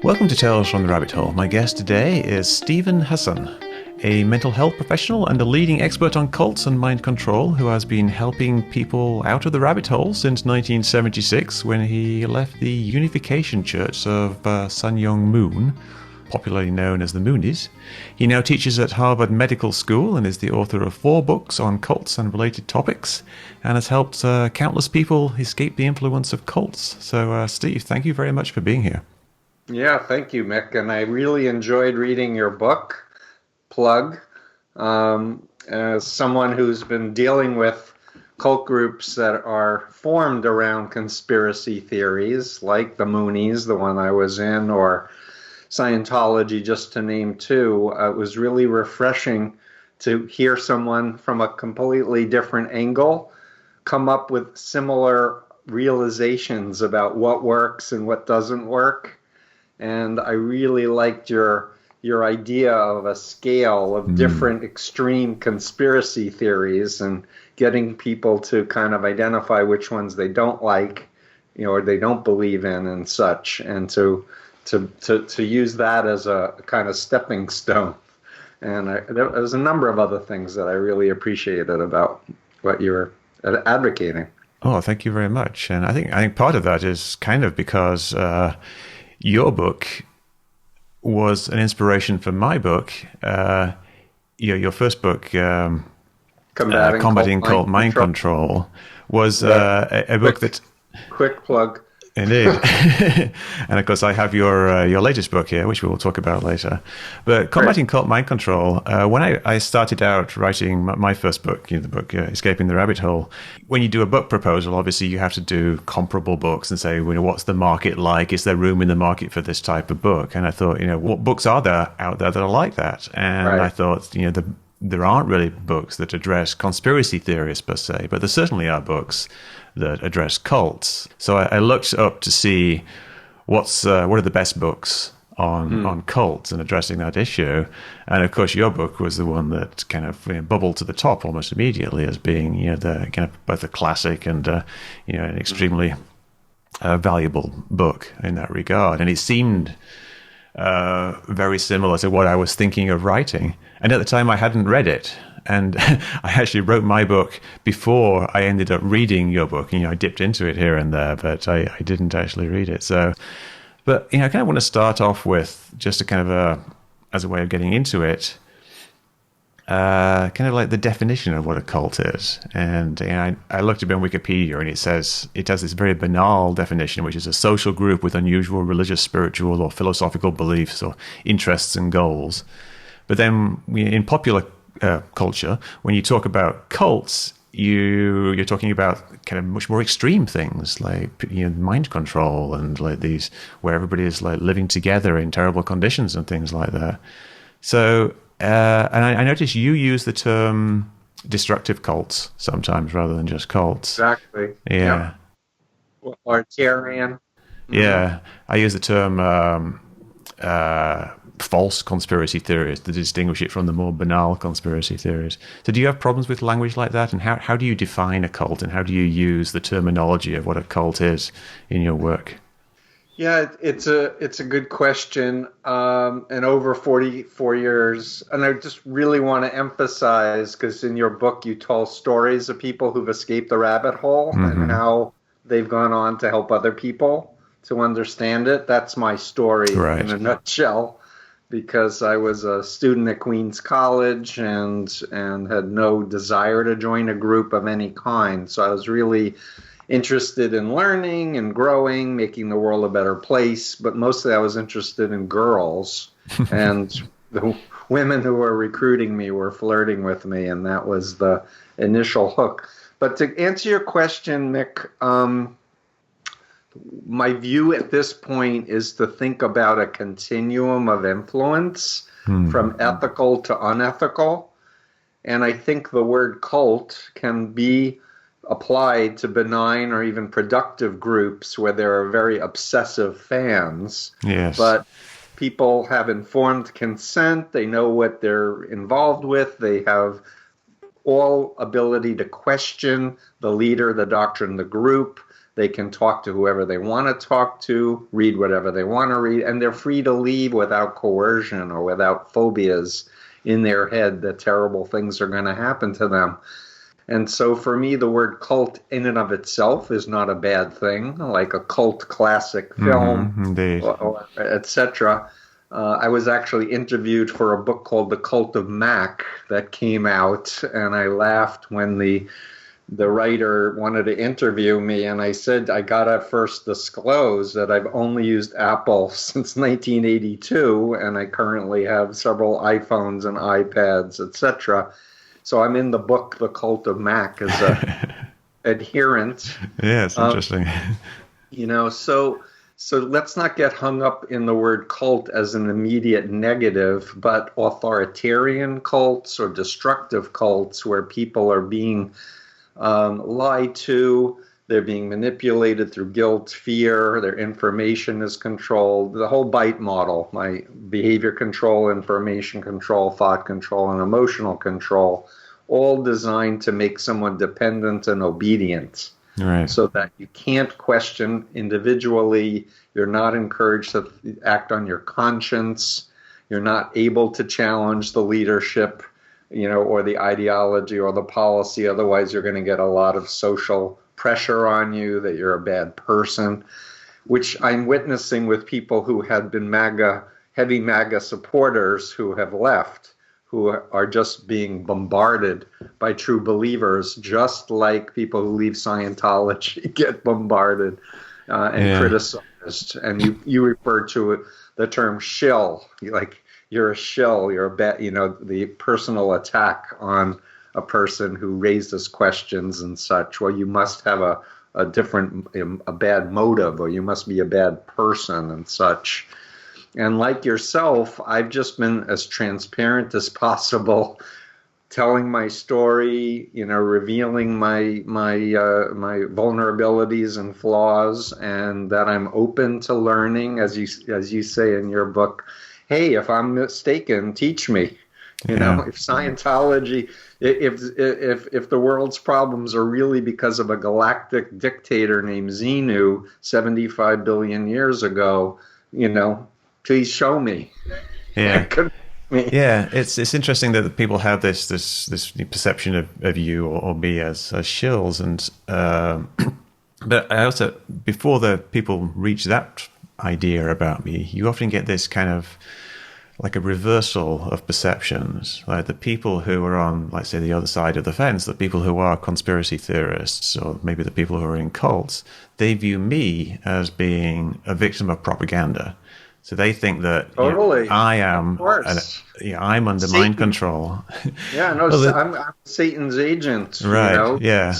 Welcome to Tales from the Rabbit Hole. My guest today is Stephen Hassan, a mental health professional and a leading expert on cults and mind control who has been helping people out of the rabbit hole since 1976 when he left the Unification Church of Sun Myung Moon, popularly known as the Moonies. He now teaches at Harvard Medical School and is the author of 4 books on cults and related topics and has helped countless people escape the influence of cults. So, Steve, thank you very much for being here. Yeah, thank you, Mick. And I really enjoyed reading your book, Plug. As someone who's been dealing with cult groups that are formed around conspiracy theories, like the Moonies, the one I was in, or Scientology, just to name 2, it was really refreshing to hear someone from a completely different angle come up with similar realizations about what works and what doesn't work. And I really liked your idea of a scale of different extreme conspiracy theories and getting people to kind of identify which ones they don't like, or they don't believe in and such, and to use that as a kind of stepping stone. And there was a number of other things that I really appreciated about what you were advocating. Oh, thank you very much. And I think part of that is kind of because your book was an inspiration for my book. Your first book, Combating Cult Mind Control, was a book that... Quick plug. Indeed. And of course, I have your latest book here, which we will talk about later. But Combating Cult Mind Control, when I started out writing my first book, the book Escaping the Rabbit Hole, when you do a book proposal, obviously you have to do comparable books and say, what's the market like? Is there room in the market for this type of book? And I thought, what books are there out there that are like that? And I thought, there aren't really books that address conspiracy theories per se, but there certainly are books that address cults. So I looked up to see what are the best books on cults and addressing that issue. And of course, your book was the one that kind of bubbled to the top almost immediately as being the kind of both a classic and an extremely valuable book in that regard. And it seemed very similar to what I was thinking of writing. And at the time, I hadn't read it. And I actually wrote my book before I ended up reading your book. I dipped into it here and there, but I didn't actually read it. So, but I kind of want to start off with just a kind of as a way of getting into it, kind of like the definition of what a cult is. And I looked up on Wikipedia, and it has this very banal definition, which is a social group with unusual religious, spiritual, or philosophical beliefs or interests and goals. But then in popular culture, when you talk about cults, you're talking about kind of much more extreme things like mind control and like these where everybody is like living together in terrible conditions and things like that. So and I noticed you use the term destructive cults sometimes rather than just cults. Exactly. Yeah. Or Tyrian. Yeah, I use the term false conspiracy theories to distinguish it from the more banal conspiracy theories. So do you have problems with language like that? And how do you define a cult, and how do you use the terminology of what a cult is in your work? Yeah, it's a good question. And over 44 years, and I just really want to emphasize, because in your book you tell stories of people who've escaped the rabbit hole and how they've gone on to help other people to understand it. That's my story in a nutshell. Because I was a student at Queens College and had no desire to join a group of any kind. So I was really interested in learning and growing, making the world a better place. But mostly I was interested in girls. And the women who were recruiting me were flirting with me, and that was the initial hook. But to answer your question, Mick, my view at this point is to think about a continuum of influence from ethical to unethical. And I think the word cult can be applied to benign or even productive groups where there are very obsessive fans. Yes. But people have informed consent. They know what they're involved with. They have all ability to question the leader, the doctrine, the group. They can talk to whoever they want to talk to, read whatever they want to read, and they're free to leave without coercion or without phobias in their head that terrible things are going to happen to them. And so for me, the word cult in and of itself is not a bad thing, like a cult classic film, or etc. I was actually interviewed for a book called The Cult of Mac that came out, and I laughed when the writer wanted to interview me, and I said I gotta first disclose that I've only used Apple since 1982, and I currently have several iPhones and iPads, etc. So I'm in the book The Cult of Mac as a adherent. Yeah, it's interesting. So let's not get hung up in the word cult as an immediate negative, but authoritarian cults or destructive cults where people are being lied to, they're being manipulated through guilt, fear, their information is controlled. The whole BITE model, my behavior control, information control, thought control, and emotional control, all designed to make someone dependent and obedient. Right. So that you can't question individually, you're not encouraged to act on your conscience, you're not able to challenge the leadership, or the ideology or the policy. Otherwise, you're going to get a lot of social pressure on you that you're a bad person, which I'm witnessing with people who had been heavy MAGA supporters who have left, who are just being bombarded by true believers, just like people who leave Scientology get bombarded and criticized. And you refer to the term shill, like you're a shill, you're a the personal attack on a person who raises questions and such. Well, you must have a bad motive, or you must be a bad person and such. And like yourself, I've just been as transparent as possible, telling my story, revealing my vulnerabilities and flaws, and that I'm open to learning, as you say in your book. Hey, if I'm mistaken, teach me. If Scientology, if the world's problems are really because of a galactic dictator named Xenu 75 billion years ago, please show me. Yeah. Yeah, it's interesting that people have this perception of you or me as shills, and but I also, before the people reach that idea about me, you often get this kind of like a reversal of perceptions. Like the people who are on, like, say, the other side of the fence, the people who are conspiracy theorists, or maybe the people who are in cults, they view me as being a victim of propaganda. So they think that totally. I am, I'm under Satan. Mind control. Yeah, no, well, I'm Satan's agent. Right. Yeah.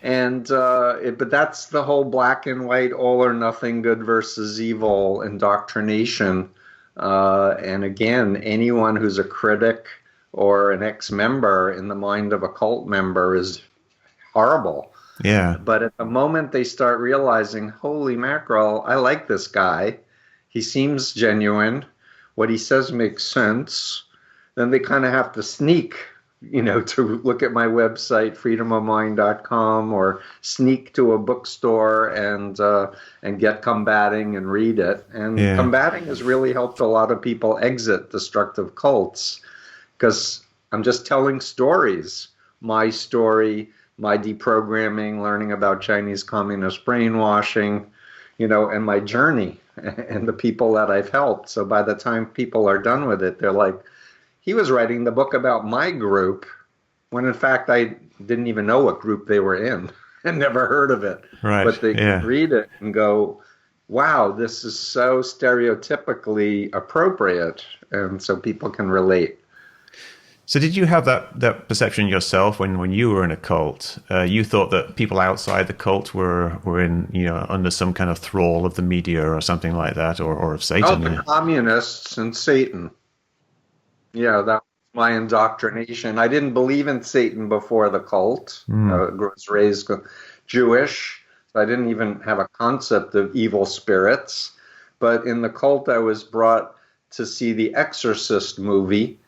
And but that's the whole black and white, all or nothing, good versus evil indoctrination. And again, anyone who's a critic or an ex-member in the mind of a cult member is horrible. Yeah. But at the moment they start realizing, holy mackerel, I like this guy. He seems genuine. What he says makes sense. Then they kind of have to sneak, to look at my website, freedomofmind.com, or sneak to a bookstore and get Combating and read it. And Combating has really helped a lot of people exit destructive cults, because I'm just telling stories. My story, my deprogramming, learning about Chinese communist brainwashing, and my journey and the people that I've helped. So by the time people are done with it, they're like, he was writing the book about my group, when in fact I didn't even know what group they were in and never heard of it. Right. But they can read it and go, wow, this is so stereotypically appropriate. And so people can relate. So did you have that perception yourself when you were in a cult? You thought that people outside the cult were in, under some kind of thrall of the media or something like that, or of Satan? The communists and Satan. Yeah, that was my indoctrination. I didn't believe in Satan before the cult. I was raised Jewish, so I didn't even have a concept of evil spirits. But in the cult, I was brought to see the Exorcist movie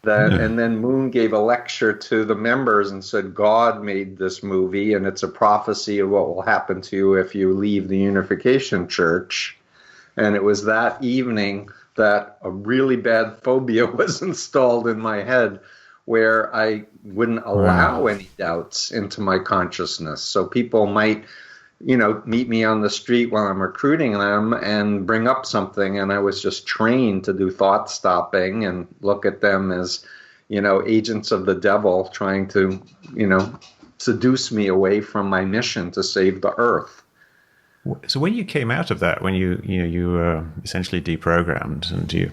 And then Moon gave a lecture to the members and said, God made this movie, and it's a prophecy of what will happen to you if you leave the Unification Church. And it was that evening that a really bad phobia was installed in my head, where I wouldn't allow any doubts into my consciousness. So people might, meet me on the street while I'm recruiting them and bring up something, and I was just trained to do thought stopping and look at them as, agents of the devil trying to, seduce me away from my mission to save the earth. So when you came out of that, when you were essentially deprogrammed and you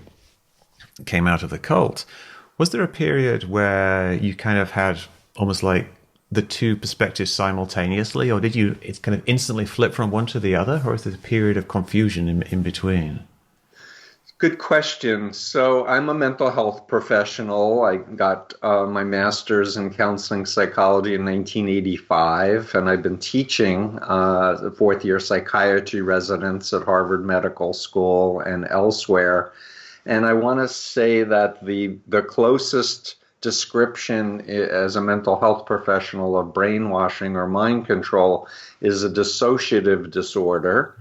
came out of the cult, was there a period where you kind of had almost like the two perspectives simultaneously, or did you kind of instantly flip from one to the other, or is there a period of confusion in between? Good question. So I'm a mental health professional. I got my master's in counseling psychology in 1985, and I've been teaching fourth-year psychiatry residents at Harvard Medical School and elsewhere. And I want to say that the closest description as a mental health professional of brainwashing or mind control is a dissociative disorder.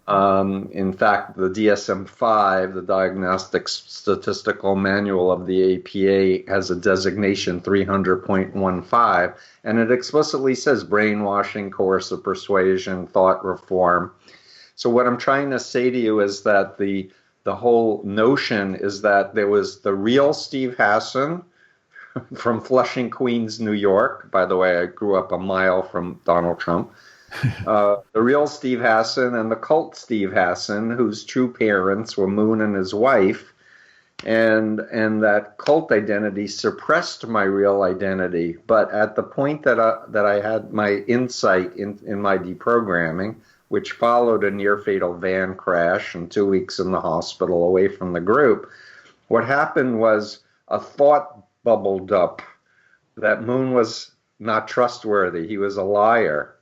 In fact, the DSM-5, the Diagnostic Statistical Manual of the APA, has a designation 300.15, and it explicitly says brainwashing, coercive persuasion, thought reform. So what I'm trying to say to you is that the whole notion is that there was the real Steve Hassan from Flushing, Queens, New York. By the way, I grew up a mile from Donald Trump. The real Steve Hassan and the cult Steve Hassan, whose true parents were Moon and his wife, and that cult identity suppressed my real identity. But at the point that I had my insight in my deprogramming, which followed a near-fatal van crash and 2 weeks in the hospital away from the group, what happened was a thought bubbled up that Moon was not trustworthy. He was a liar.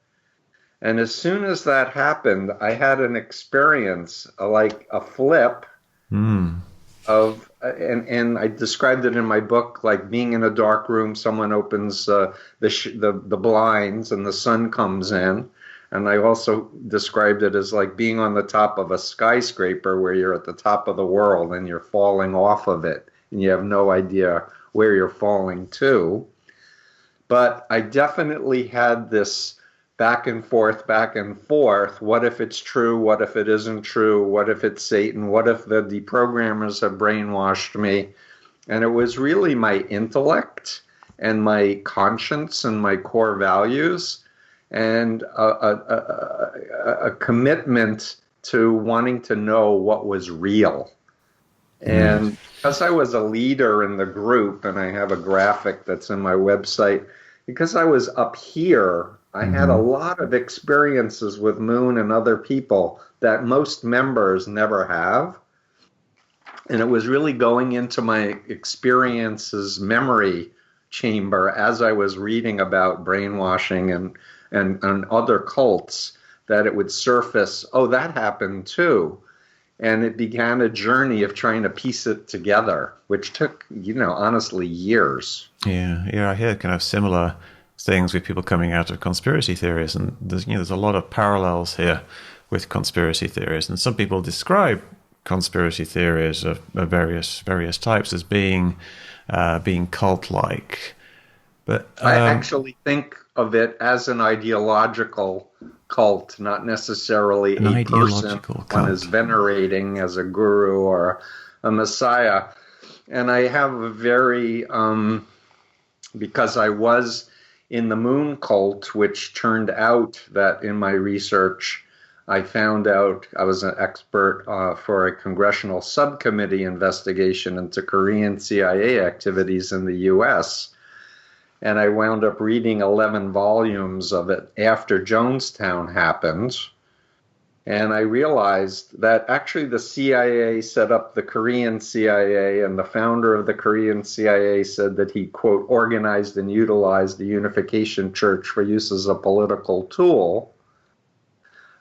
And as soon as that happened, I had an experience, like a flip of, and I described it in my book, like being in a dark room, someone opens the blinds and the sun comes in. And I also described it as like being on the top of a skyscraper where you're at the top of the world and you're falling off of it and you have no idea where you're falling to. But I definitely had this back and forth. What if it's true? What if it isn't true? What if it's Satan? What if the deprogrammers have brainwashed me? And it was really my intellect and my conscience and my core values and a commitment to wanting to know what was real. And because I was a leader in the group, and I have a graphic that's in my website, because I was up here, I had a lot of experiences with Moon and other people that most members never have. And it was really going into my experiences memory chamber as I was reading about brainwashing and other cults that it would surface, oh, that happened too. And it began a journey of trying to piece it together, which took, honestly, years. Yeah, I hear kind of similar things with people coming out of conspiracy theories, and there's a lot of parallels here with conspiracy theories. And some people describe conspiracy theories of various types as being cult-like. But I actually think of it as an ideological cult, not necessarily a person one is venerating as a guru or a messiah. And I have a very, because I was in the Moon cult, which turned out that in my research, I found out I was an expert for a congressional subcommittee investigation into Korean CIA activities in the U.S., and I wound up reading 11 volumes of it after Jonestown happened. And I realized that actually the CIA set up the Korean CIA, and the founder of the Korean CIA said that he, quote, organized and utilized the Unification Church for use as a political tool.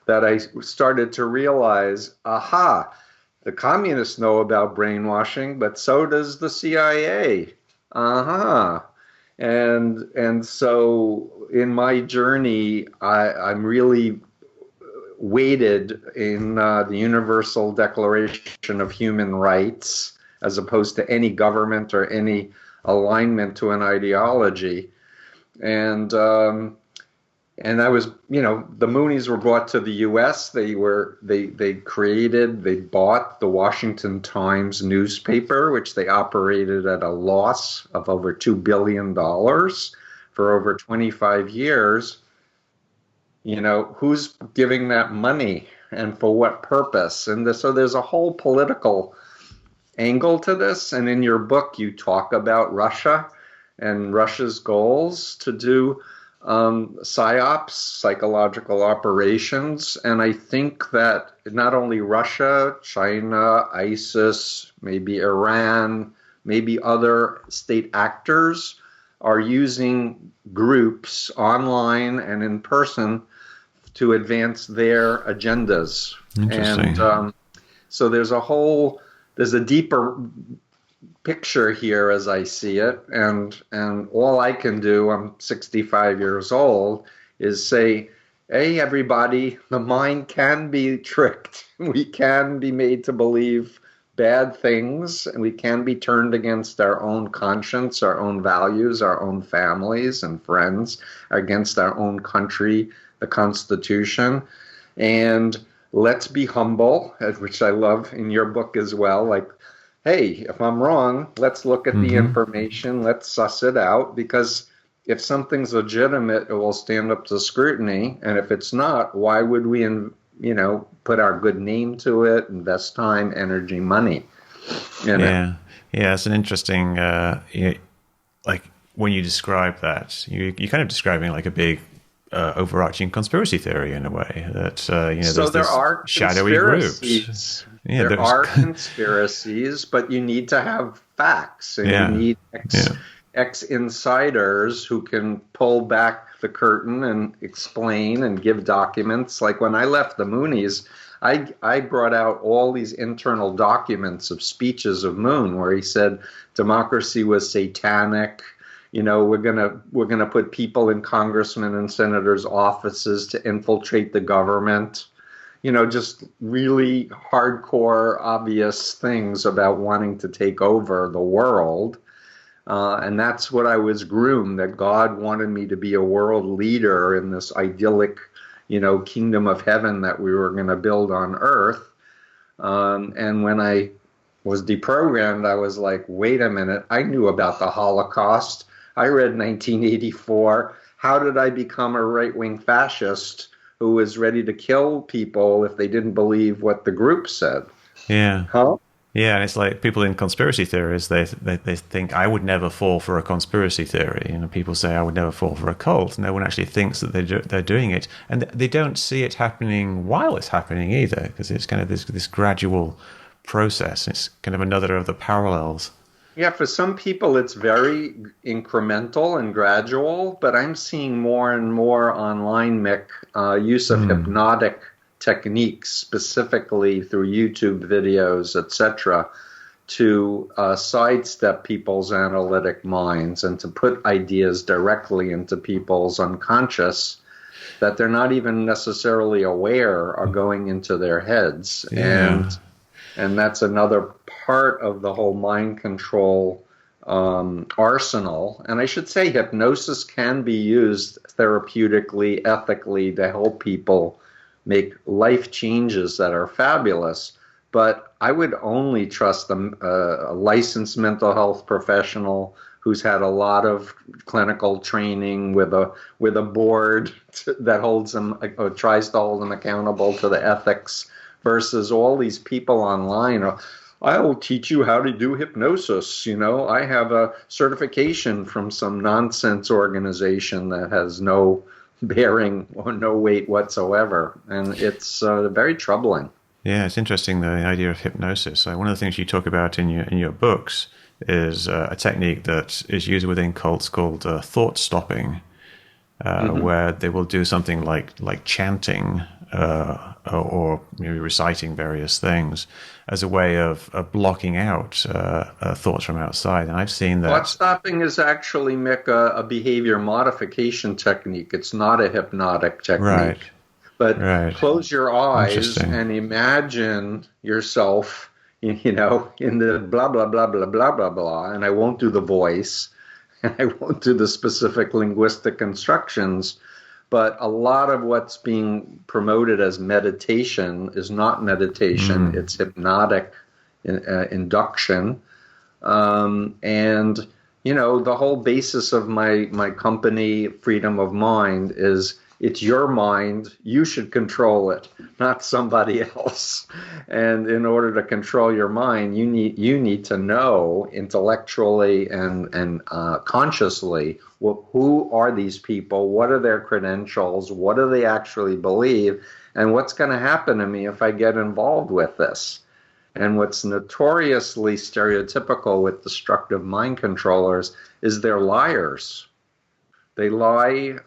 That I started to realize, aha, the communists know about brainwashing, but so does the CIA. Uh-huh. And so in my journey, I'm really weighted in the Universal Declaration of Human Rights, as opposed to any government or any alignment to an ideology. And I was, the Moonies were brought to the U.S. They bought the Washington Times newspaper, which they operated at a loss of over $2 billion for over 25 years. Who's giving that money and for what purpose? And so there's a whole political angle to this. And in your book, you talk about Russia and Russia's goals to do psyops, psychological operations. And I think that not only Russia, China, ISIS, maybe Iran, maybe other state actors are using groups online and in person to advance their agendas. Interesting. And so there's a deeper picture here as I see it, and all I can do, I'm 65 years old, is say, hey, everybody, the mind can be tricked. We can be made to believe bad things, and we can be turned against our own conscience, our own values, our own families and friends, against our own country, the Constitution. And let's be humble, which I love in your book as well, like, hey, if I'm wrong, let's look at the information, let's suss it out, because if something's legitimate, it will stand up to scrutiny. And if it's not, why would we, put our good name to it, invest time, energy, money in it? Yeah, it's an interesting, like when you describe that, you're kind of describing like a big overarching conspiracy theory in a way that, so there are shadowy groups. Yeah, there are conspiracies, but you need to have facts, and you need ex-insiders who can pull back the curtain and explain and give documents. Like when I left the Moonies, I brought out all these internal documents of speeches of Moon where he said democracy was satanic. We're gonna put people in congressmen and senators' offices to infiltrate the government. Just really hardcore, obvious things about wanting to take over the world. And that's what I was groomed, that God wanted me to be a world leader in this idyllic, kingdom of heaven that we were going to build on earth. And when I was deprogrammed, I was like, wait a minute, I knew about the Holocaust. I read 1984. How did I become a right-wing fascist who was ready to kill people if they didn't believe what the group said? Yeah. Huh? Yeah, and it's like people in conspiracy theories, they think I would never fall for a conspiracy theory. People say I would never fall for a cult. No one actually thinks that they're doing it, and they don't see it happening while it's happening either, because it's kind of this gradual process. It's kind of another of the parallels. Yeah, for some people it's very incremental and gradual, but I'm seeing more and more online, Mick, use of hypnotic techniques, specifically through YouTube videos, etc., to sidestep people's analytic minds and to put ideas directly into people's unconscious that they're not even necessarily aware are going into their heads. Yeah. And that's another part of the whole mind control arsenal. And I should say hypnosis can be used therapeutically, ethically, to help people make life changes that are fabulous. But I would only trust a licensed mental health professional who's had a lot of clinical training with a board that holds them or tries to hold them accountable to the ethics, versus all these people online. I will teach you how to do hypnosis. I have a certification from some nonsense organization that has no bearing or no weight whatsoever, and it's very troubling. Yeah, it's interesting, the idea of hypnosis. One of the things you talk about in your books is a technique that is used within cults called thought stopping, where they will do something like chanting or maybe reciting various things as a way of blocking out thoughts from outside. And I've seen that. Thought stopping is actually, Mick, a behavior modification technique. It's not a hypnotic technique. Right. But close your eyes and imagine yourself, in the blah, blah, blah, blah, blah, blah, blah. And I won't do the voice, and I won't do the specific linguistic instructions. But a lot of what's being promoted as meditation is not meditation. It's hypnotic induction. And, the whole basis of my company, Freedom of Mind, is it's your mind. You should control it, not somebody else. And in order to control your mind, you need to know intellectually and consciously, who are these people? What are their credentials? What do they actually believe? And what's going to happen to me if I get involved with this? And what's notoriously stereotypical with destructive mind controllers is they're liars. They lie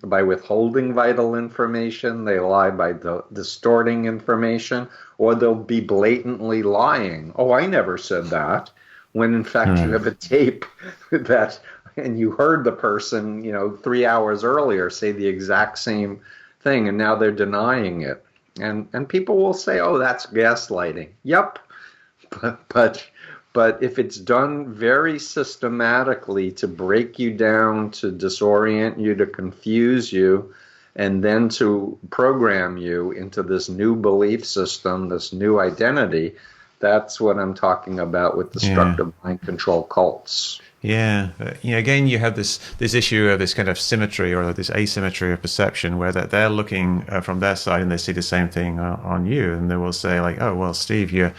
by withholding vital information. They lie by distorting information, or they'll be blatantly lying. Oh, I never said that. When in fact you have a tape that, and you heard the person, 3 hours earlier say the exact same thing, and now they're denying it. And people will say, oh, that's gaslighting. Yep. But if it's done very systematically to break you down, to disorient you, to confuse you, and then to program you into this new belief system, this new identity, that's what I'm talking about with destructive mind control cults. Yeah. Again, you have this issue of this kind of symmetry or this asymmetry of perception where they're looking from their side and they see the same thing on you, and they will say like, oh, well, Steve, you're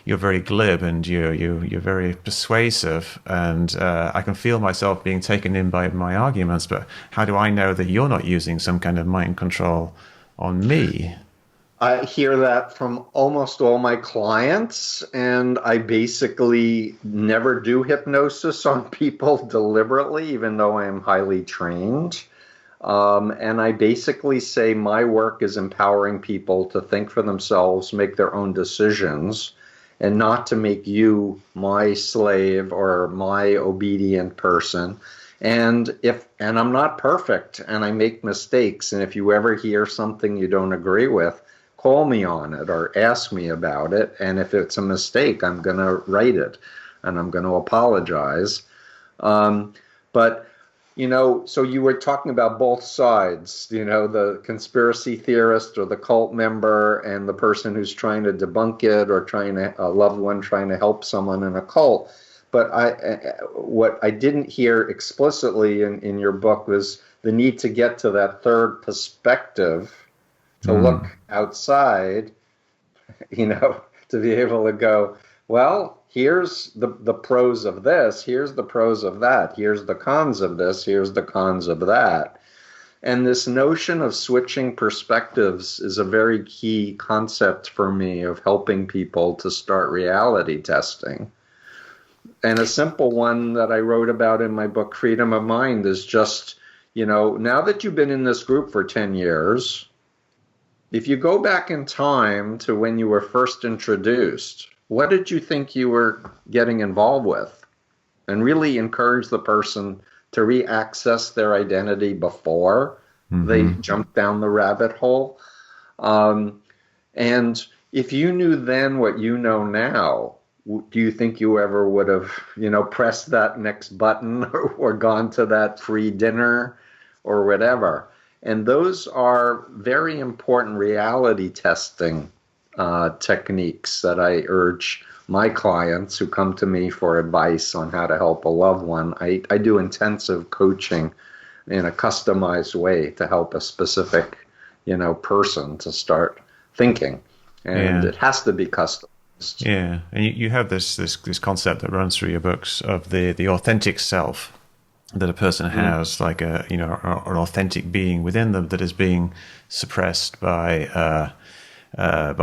very glib and you're very persuasive, and I can feel myself being taken in by my arguments, but how do I know that you're not using some kind of mind control on me? I hear that from almost all my clients, and I basically never do hypnosis on people deliberately, even though I am highly trained. And I basically say my work is empowering people to think for themselves, make their own decisions, and not to make you my slave or my obedient person. And I'm not perfect, and I make mistakes. And if you ever hear something you don't agree with, call me on it or ask me about it. And if it's a mistake, I'm going to write it and I'm going to apologize. But, so you were talking about both sides, the conspiracy theorist or the cult member and the person who's trying to debunk it, or a loved one trying to help someone in a cult. But what I didn't hear explicitly in your book was the need to get to that third perspective, to look outside, to be able to go, well, here's the pros of this, here's the pros of that, here's the cons of this, here's the cons of that. And this notion of switching perspectives is a very key concept for me of helping people to start reality testing. And a simple one that I wrote about in my book, Freedom of Mind, is just, now that you've been in this group for 10 years, if you go back in time to when you were first introduced, what did you think you were getting involved with? And really encourage the person to re-access their identity before they jump down the rabbit hole. And if you knew then what you know now, do you think you ever would have, pressed that next button or gone to that free dinner or whatever? And those are very important reality testing techniques that I urge my clients who come to me for advice on how to help a loved one. I do intensive coaching in a customized way to help a specific, person to start thinking. And it has to be customized. Yeah, and you have this concept that runs through your books of the authentic self that a person has, like an authentic being within them that is being suppressed by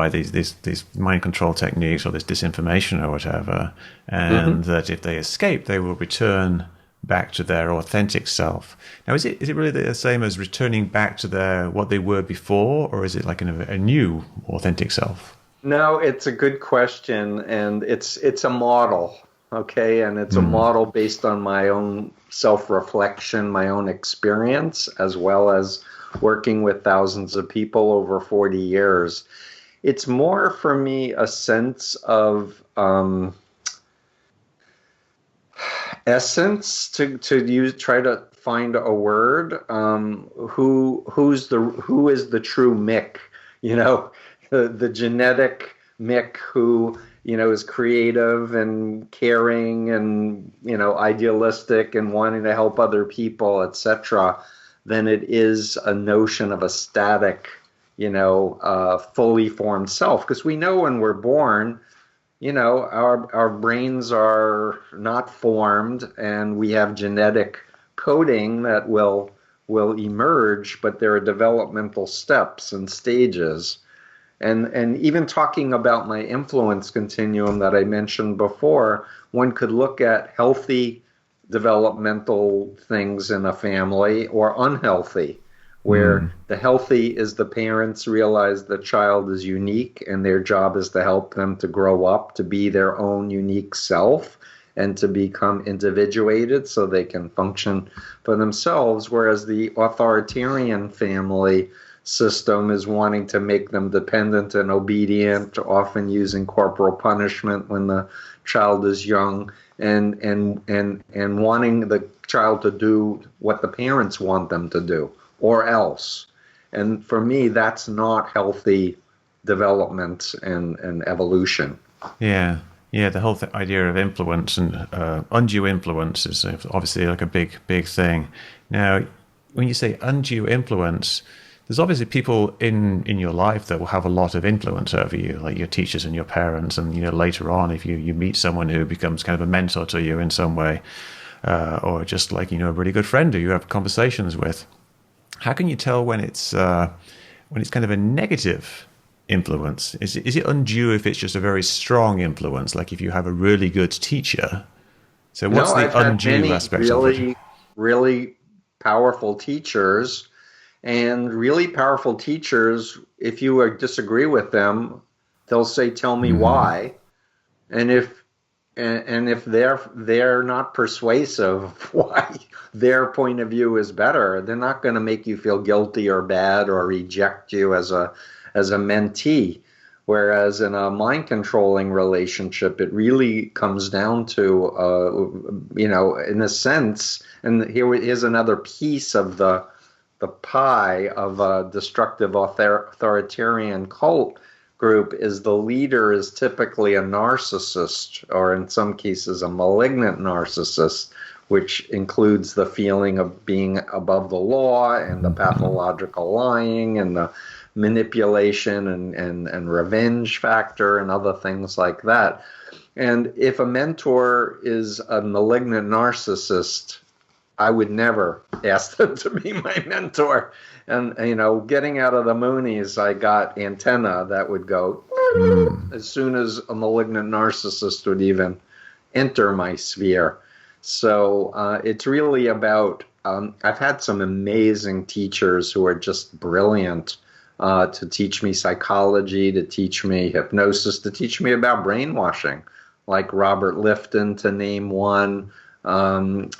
these mind control techniques or this disinformation or whatever, and that if they escape, they will return back to their authentic self. Now, is it really the same as returning back to what they were before, or is it like a new authentic self? No, it's a good question, and it's a model, okay? And it's a model based on my own self-reflection, my own experience, as well as working with thousands of people over 40 years. It's more for me a sense of essence, try to find a word. Who is the true Mick? The genetic Mick who is creative and caring and idealistic and wanting to help other people, etc. Than it is a notion of a static, fully formed self. Because we know when we're born, our brains are not formed, and we have genetic coding that will emerge, but there are developmental steps and stages. And even talking about my influence continuum that I mentioned before, one could look at healthy developmental things in a family or unhealthy, where the healthy is the parents realize the child is unique and their job is to help them to grow up, to be their own unique self and to become individuated so they can function for themselves, whereas the authoritarian family system is wanting to make them dependent and obedient, often using corporal punishment when the child is young, and wanting the child to do what the parents want them to do or else. And for me, that's not healthy development and evolution. Yeah. Yeah, the whole idea of influence and undue influence is obviously like a big thing. Now, when you say undue influence, there's obviously people in your life that will have a lot of influence over you, like your teachers and your parents. And, later on, if you meet someone who becomes kind of a mentor to you in some way, or just like, a really good friend who you have conversations with, how can you tell when it's kind of a negative influence? Is it undue if it's just a very strong influence, like if you have a really good teacher? So what's the undue aspect of it? Really powerful teachers. And really powerful teachers, if you disagree with them, they'll say, "Tell me why." And if they're not persuasive why their point of view is better, they're not going to make you feel guilty or bad or reject you as a mentee. Whereas in a mind controlling relationship, it really comes down to in a sense. And here's another piece of the pie of a destructive authoritarian cult group is the leader is typically a narcissist, or in some cases a malignant narcissist, which includes the feeling of being above the law and the pathological lying and the manipulation and revenge factor and other things like that. And if a mentor is a malignant narcissist, I would never ask them to be my mentor. And, getting out of the Moonies, I got antenna that would go as soon as a malignant narcissist would even enter my sphere. So it's really about, I've had some amazing teachers who are just brilliant to teach me psychology, to teach me hypnosis, to teach me about brainwashing, like Robert Lifton, to name one. Philip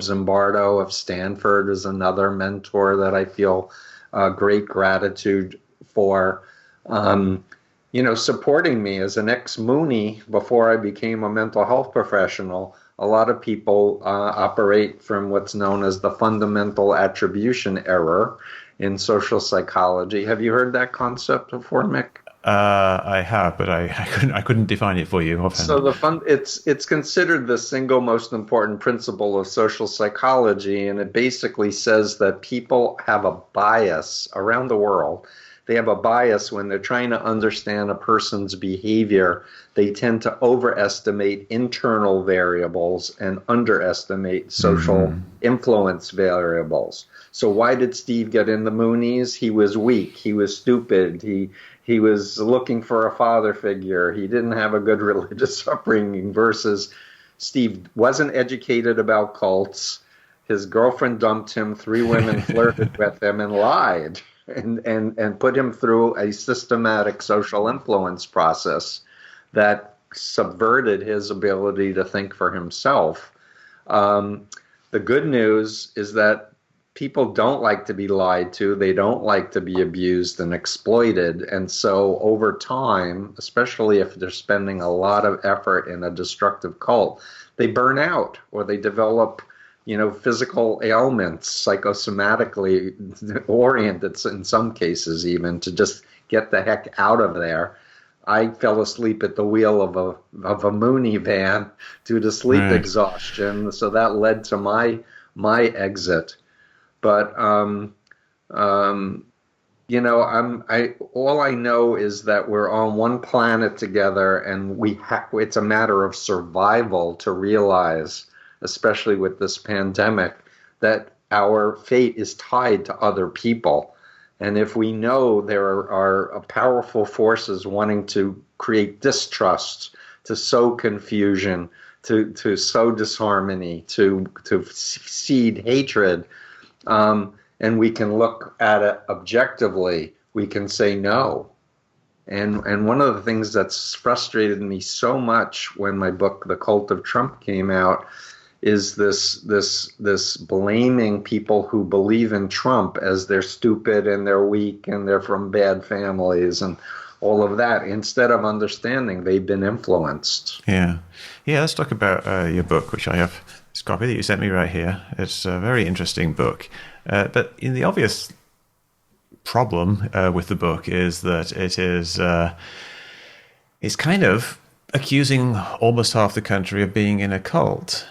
Zimbardo of Stanford is another mentor that I feel great gratitude for, supporting me as an ex-Moonie before I became a mental health professional. A lot of people operate from what's known as the fundamental attribution error in social psychology. Have you heard that concept before, Mick? I have, but I couldn't define it for you offhand. So it's considered the single most important principle of social psychology, and it basically says that people have a bias around the world. They have a bias when they're trying to understand a person's behavior. They tend to overestimate internal variables and underestimate social influence variables. So why did Steve get in the Moonies? He was weak. He was stupid. He was looking for a father figure. He didn't have a good religious upbringing versus, Steve wasn't educated about cults. His girlfriend dumped him. 3 women flirted with him and lied and put him through a systematic social influence process that subverted his ability to think for himself. The good news is that people don't like to be lied to. They don't like to be abused and exploited. And so over time, especially if they're spending a lot of effort in a destructive cult, they burn out or they develop, physical ailments, psychosomatically oriented in some cases even, to just get the heck out of there. I fell asleep at the wheel of a Mooney van due to sleep exhaustion, so that led to my exit. But all I know is that we're on one planet together, and it's a matter of survival to realize, especially with this pandemic, that our fate is tied to other people. And if we know there are powerful forces wanting to create distrust, to sow confusion, to sow disharmony, to seed hatred, and we can look at it objectively, we can say no. And one of the things that's frustrated me so much when my book, The Cult of Trump, came out, is this blaming people who believe in Trump as they're stupid and they're weak and they're from bad families and all of that, instead of understanding they've been influenced. Yeah. Let's talk about your book, which I have this copy that you sent me right here. It's a very interesting book. But in the obvious problem with the book is that it's kind of accusing almost half the country of being in a cult,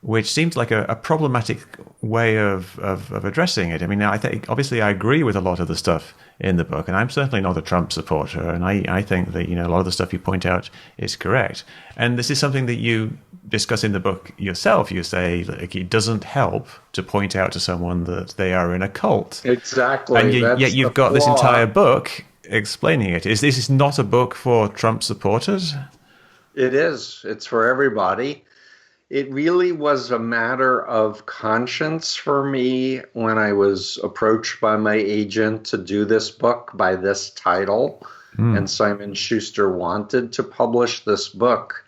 which seems like a problematic way of addressing it. I mean, I think obviously I agree with a lot of the stuff in the book, and I'm certainly not a Trump supporter, and I think that a lot of the stuff you point out is correct. And this is something that you discuss in the book yourself. You say like, it doesn't help to point out to someone that they are in a cult. Exactly. And yet you've got this entire book explaining it. This is not a book for Trump supporters? It is. It's for everybody. It really was a matter of conscience for me when I was approached by my agent to do this book by this title. And Simon Schuster wanted to publish this book.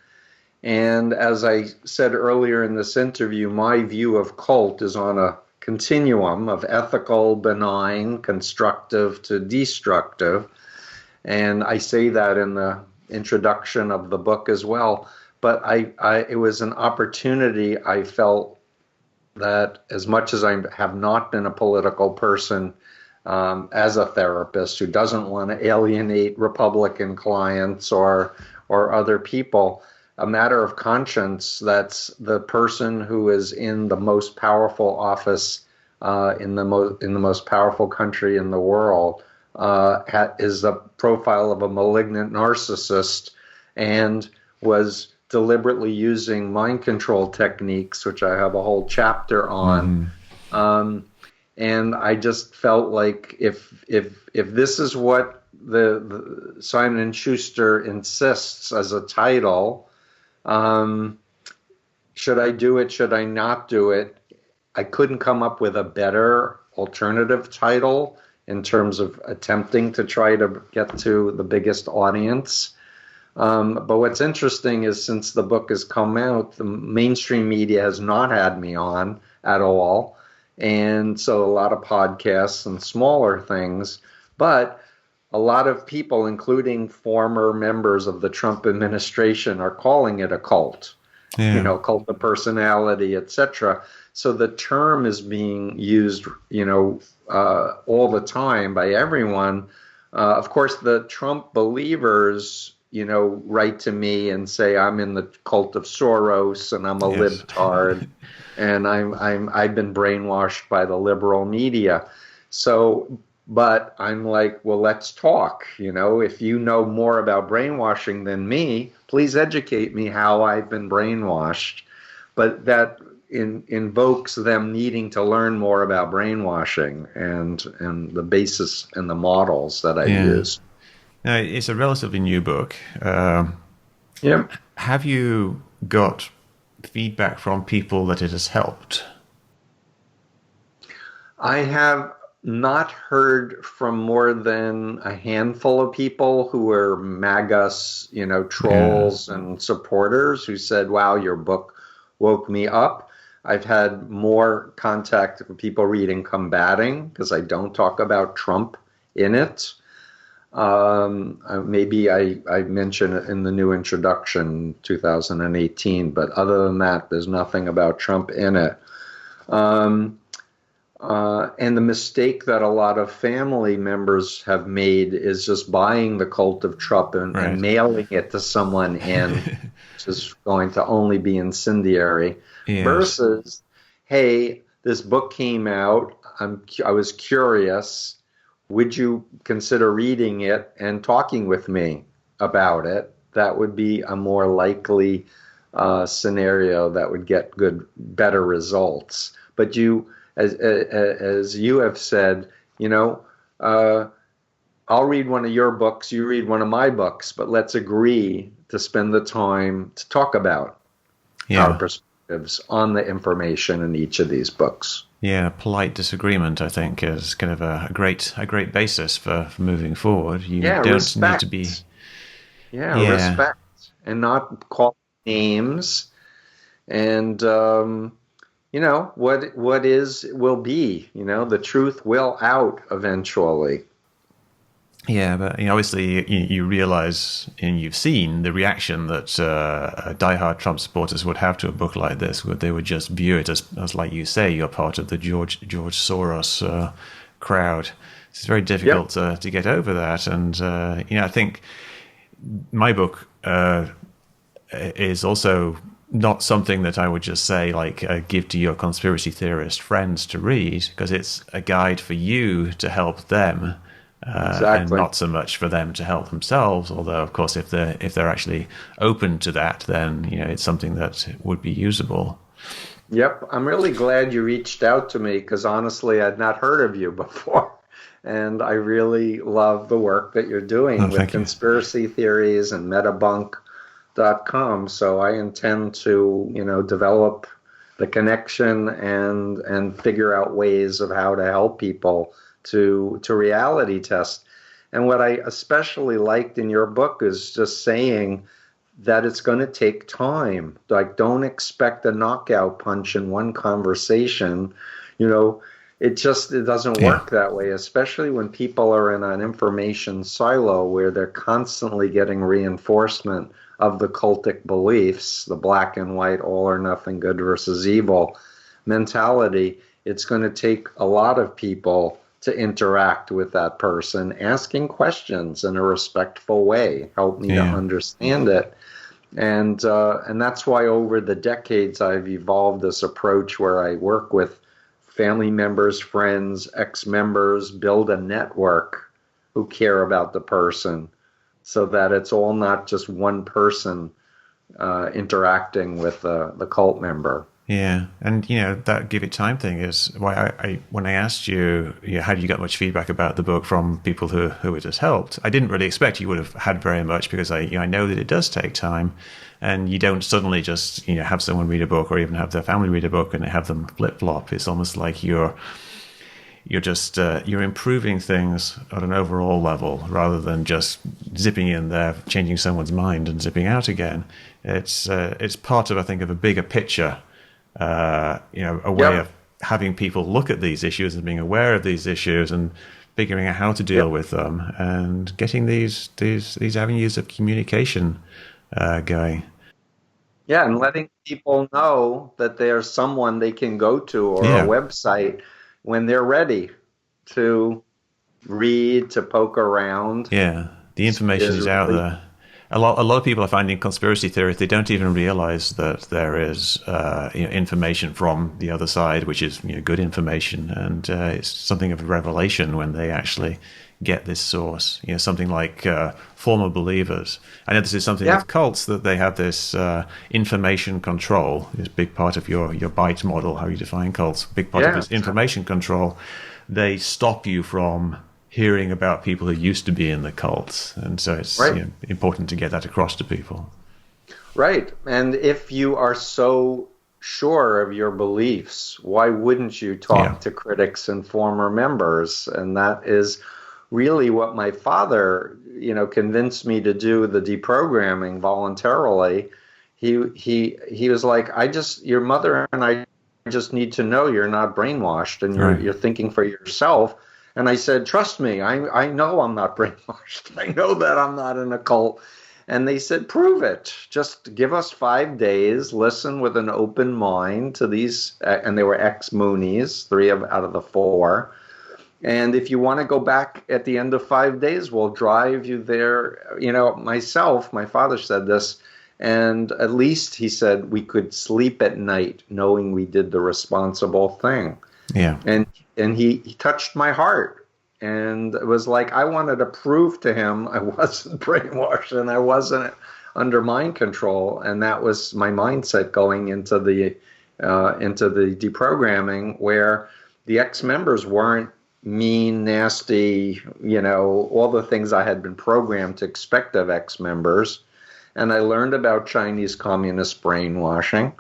And as I said earlier in this interview, my view of cult is on a continuum of ethical, benign, constructive to destructive. And I say that in the introduction of the book as well. But it was an opportunity. I felt that as much as I have not been a political person, as a therapist who doesn't want to alienate Republican clients or other people, a matter of conscience, that's the person who is in the most powerful office in the most powerful country in the world is the profile of a malignant narcissist and was deliberately using mind control techniques, which I have a whole chapter on. And I just felt like if this is what the Simon & Schuster insists as a title, should I do it? Should I not do it? I couldn't come up with a better alternative title in terms of attempting to try to get to the biggest audience. But what's interesting is since the book has come out, the mainstream media has not had me on at all. And so a lot of podcasts and smaller things, but a lot of people, including former members of the Trump administration, are calling it a cult, cult of personality, etc. So the term is being used, all the time by everyone. Of course, the Trump believers, write to me and say I'm in the cult of Soros and I'm a libtard and I've been brainwashed by the liberal media. So, but I'm like, well, let's talk. If you know more about brainwashing than me, please educate me how I've been brainwashed. But that invokes them needing to learn more about brainwashing and the basis and the models that I use. Now, it's a relatively new book. Yep. Have you got feedback from people that it has helped? I have not heard from more than a handful of people who were MAGA, trolls and supporters who said, wow, your book woke me up. I've had more contact with people reading Combating, because I don't talk about Trump in it. Maybe I mention it in the new introduction, 2018, but other than that, there's nothing about Trump in it. And the mistake that a lot of family members have made is just buying the Cult of Trump and mailing it to someone, and which is going to only be incendiary. Yes. Versus, hey, this book came out. I was curious. Would you consider reading it and talking with me about it? That would be a more likely scenario that would get better results. But you, as you have said, I'll read one of your books, you read one of my books, but let's agree to spend the time to talk about our perspectives on the information in each of these books. Yeah, polite disagreement, I think, is kind of a great basis for moving forward. You don't respect. need to be... respect, and not call names. And, what is will be. The truth will out eventually. Yeah, but obviously you realize, and you've seen the reaction that diehard Trump supporters would have to a book like this, where they would just view it as like you say, you're part of the George Soros crowd. It's very difficult to get over that, and I think my book is also not something that I would just say give to your conspiracy theorist friends to read, because it's a guide for you to help them. And not so much for them to help themselves. Although, of course, if they're actually open to that, then it's something that would be usable. Yep, I'm really glad you reached out to me, because honestly, I'd not heard of you before, and I really love the work that you're doing with conspiracy theories and metabunk.com. So I intend to develop the connection and figure out ways of how to help people to reality test. And what I especially liked in your book is just saying that it's going to take time. Don't expect a knockout punch in one conversation. It doesn't work that way, especially when people are in an information silo where they're constantly getting reinforcement of the cultic beliefs, the black and white, all or nothing, good versus evil mentality. It's going to take a lot of people to interact with that person, asking questions in a respectful way. Help me to understand it. And that's why over the decades I've evolved this approach where I work with family members, friends, ex-members, build a network who care about the person, so that it's all not just one person interacting with the cult member. Yeah, and that give it time thing is why I when I asked you, how did you get much feedback about the book from people who it has helped? I didn't really expect you would have had very much, because I know that it does take time, and you don't suddenly just have someone read a book or even have their family read a book and have them flip flop. It's almost like you're just you're improving things at an overall level rather than just zipping in there, changing someone's mind and zipping out again. It's part of, I think, of a bigger picture. A way of having people look at these issues and being aware of these issues and figuring out how to deal with them and getting these avenues of communication going. Yeah, and letting people know that there's someone they can go to or a website when they're ready to read, to poke around. Yeah, the information is out there. A lot of people are finding conspiracy theories, they don't even realize that there is information from the other side, which is good information, and it's something of a revelation when they actually get this source. Something like former believers. I know this is something with cults, that they have this information control. It's a big part of your BITE model, how you define cults. Big part of this information control. They stop you from hearing about people who used to be in the cults, and so it's important to get that across to people. Right. And if you are so sure of your beliefs, why wouldn't you Yeah. talk to critics and former members? And that is really what my father, convinced me to do, the deprogramming voluntarily. He was like, your mother and I just need to know you're not brainwashed and Right. you're thinking for yourself. And I said, trust me, I know I'm not brainwashed. I know that I'm not in a cult. And they said, prove it. Just give us 5 days, listen with an open mind to these, and they were ex-Moonies, out of the four. And if you want to go back at the end of 5 days, we'll drive you there. My father said this, and at least he said we could sleep at night knowing we did the responsible thing. Yeah. And he touched my heart. And it was like I wanted to prove to him I wasn't brainwashed and I wasn't under mind control. And that was my mindset going into the deprogramming, where the ex-members weren't mean, nasty, all the things I had been programmed to expect of ex-members. And I learned about Chinese communist brainwashing.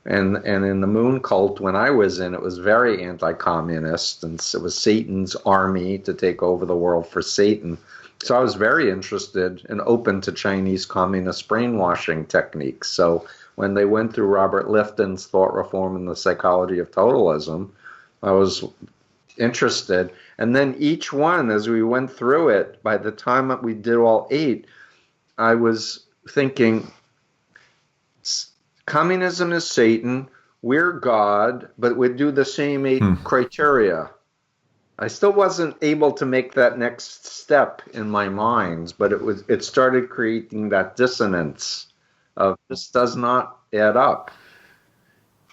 And in the Moon cult, when I was in, it was very anti-communist, and it was Satan's army to take over the world for Satan. So I was very interested and open to Chinese communist brainwashing techniques. So when they went through Robert Lifton's Thought Reform and the Psychology of Totalism, I was interested. And then each one, as we went through it, by the time that we did all 8, I was thinking, communism is Satan, we're God, but we do the same 8 criteria. I still wasn't able to make that next step in my mind, but it started creating that dissonance of this does not add up.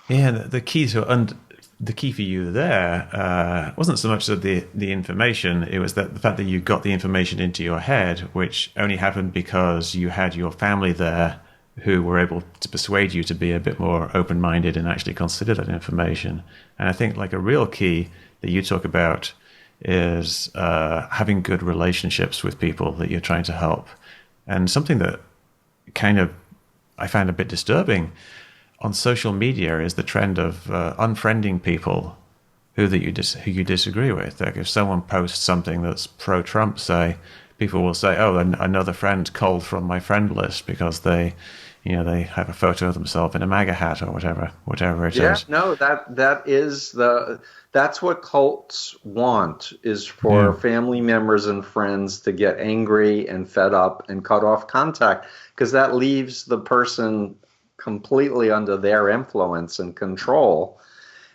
Yeah, the key for you there wasn't so much that the information, it was that the fact that you got the information into your head, which only happened because you had your family there who were able to persuade you to be a bit more open-minded and actually consider that information. And I think like a real key that you talk about is having good relationships with people that you're trying to help. And something that kind of I find a bit disturbing on social media is the trend of unfriending people who you disagree with. Like if someone posts something that's pro-Trump, say, people will say, "Oh, another friend culled from my friend list because they have a photo of themselves in a MAGA hat or whatever it is." Yeah, no, that's what cults want, is for family members and friends to get angry and fed up and cut off contact, because that leaves the person completely under their influence and control.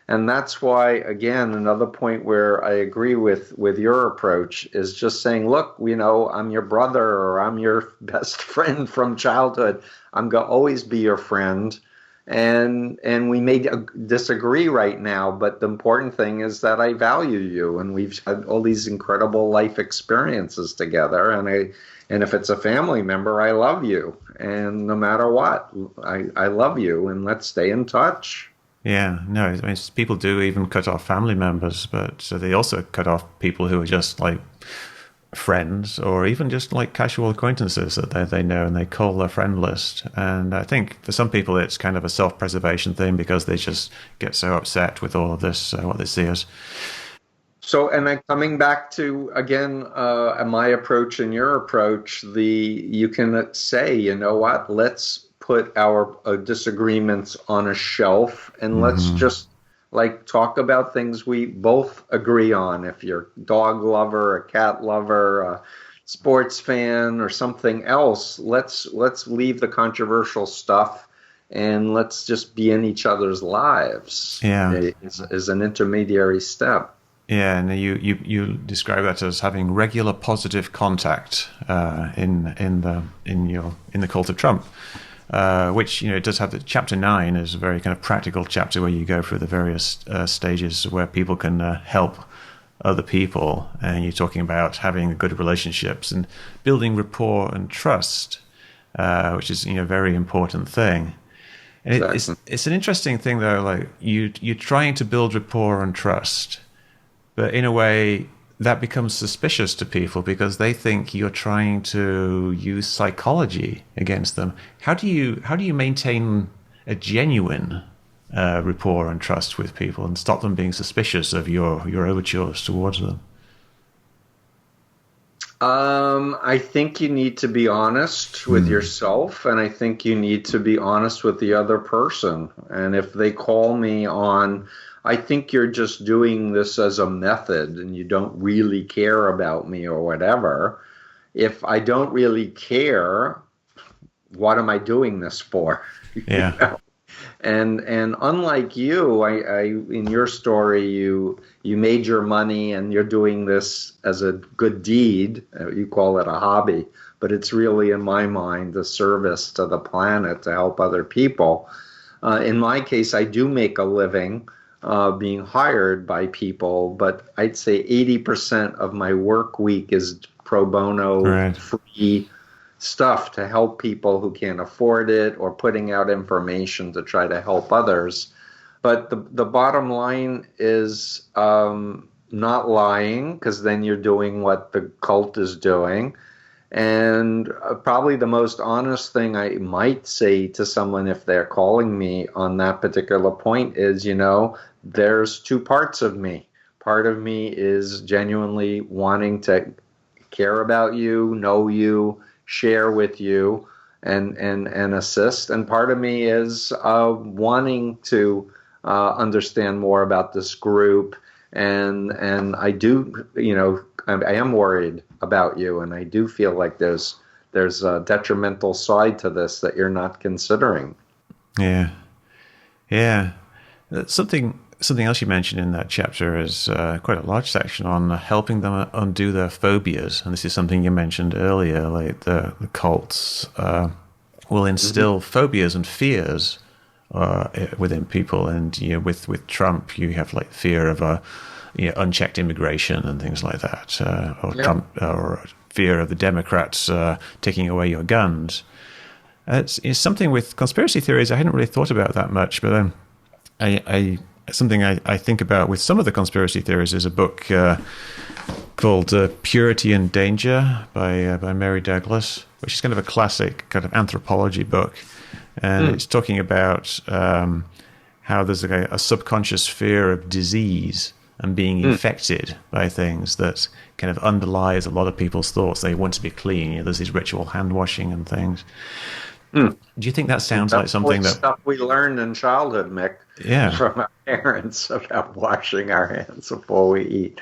And that's why, again, another point where I agree with your approach is just saying, look, I'm your brother or I'm your best friend from childhood. I'm going to always be your friend. And we may disagree right now, but the important thing is that I value you. And we've had all these incredible life experiences together. And if it's a family member, I love you. And no matter what, I love you. And let's stay in touch. Yeah, no, I mean, people do even cut off family members, but so they also cut off people who are just like friends or even just like casual acquaintances that they know and they call their friend list. And I think for some people it's kind of a self-preservation thing because they just get so upset with all of this, what they see as. So, and then coming back to, again, my approach and your approach, you can say, you know what, let's put our disagreements on a shelf and let's just like talk about things we both agree on. If you're a dog lover, a cat lover, a sports fan, or something else, let's leave the controversial stuff and let's just be in each other's lives. Yeah, is an intermediary step. Yeah, and you describe that as having regular positive contact in the cult of Trump. Which it does have. Chapter 9 is a very kind of practical chapter where you go through the various stages where people can help other people, and you're talking about having good relationships and building rapport and trust, which is a very important thing. And Exactly. it's an interesting thing though. Like you're trying to build rapport and trust, but in a way that becomes suspicious to people because they think you're trying to use psychology against them. How do you maintain a genuine rapport and trust with people and stop them being suspicious of your overtures towards them? I think you need to be honest with yourself, and I think you need to be honest with the other person. And if they call me on, I think you're just doing this as a method and you don't really care about me or whatever. If I don't really care, what am I doing this for? Yeah. You know? And unlike you, I in your story, you made your money and you're doing this as a good deed. You call it a hobby, but it's really, in my mind, a service to the planet to help other people. In my case, I do make a living being hired by people, but I'd say 80% of my work week is pro bono, Right. free stuff to help people who can't afford it, or putting out information to try to help others. But the bottom line is not lying, because then you're doing what the cult is doing. And probably the most honest thing I might say to someone if they're calling me on that particular point is, there's two parts of me. Part of me is genuinely wanting to care about you, know you, share with you, and assist. And part of me is wanting to understand more about this group. And I do, I am worried about you, and I do feel like there's a detrimental side to this that you're not considering. Yeah. Something else you mentioned in that chapter is quite a large section on helping them undo their phobias, and this is something you mentioned earlier. Like the cults will instill phobias and fears within people, and with Trump, you have like fear of unchecked immigration and things like that, or fear of the Democrats taking away your guns. It's something with conspiracy theories I hadn't really thought about that much, but something I think about with some of the conspiracy theories is a book called Purity and Danger by Mary Douglas, which is kind of a classic kind of anthropology book. And it's talking about how there's a subconscious fear of disease and being infected by things that kind of underlies a lot of people's thoughts. They want to be clean. There's these ritual hand washing and things. Do you think that sounds like something that stuff we learned in childhood, Mick, from our parents about washing our hands before we eat?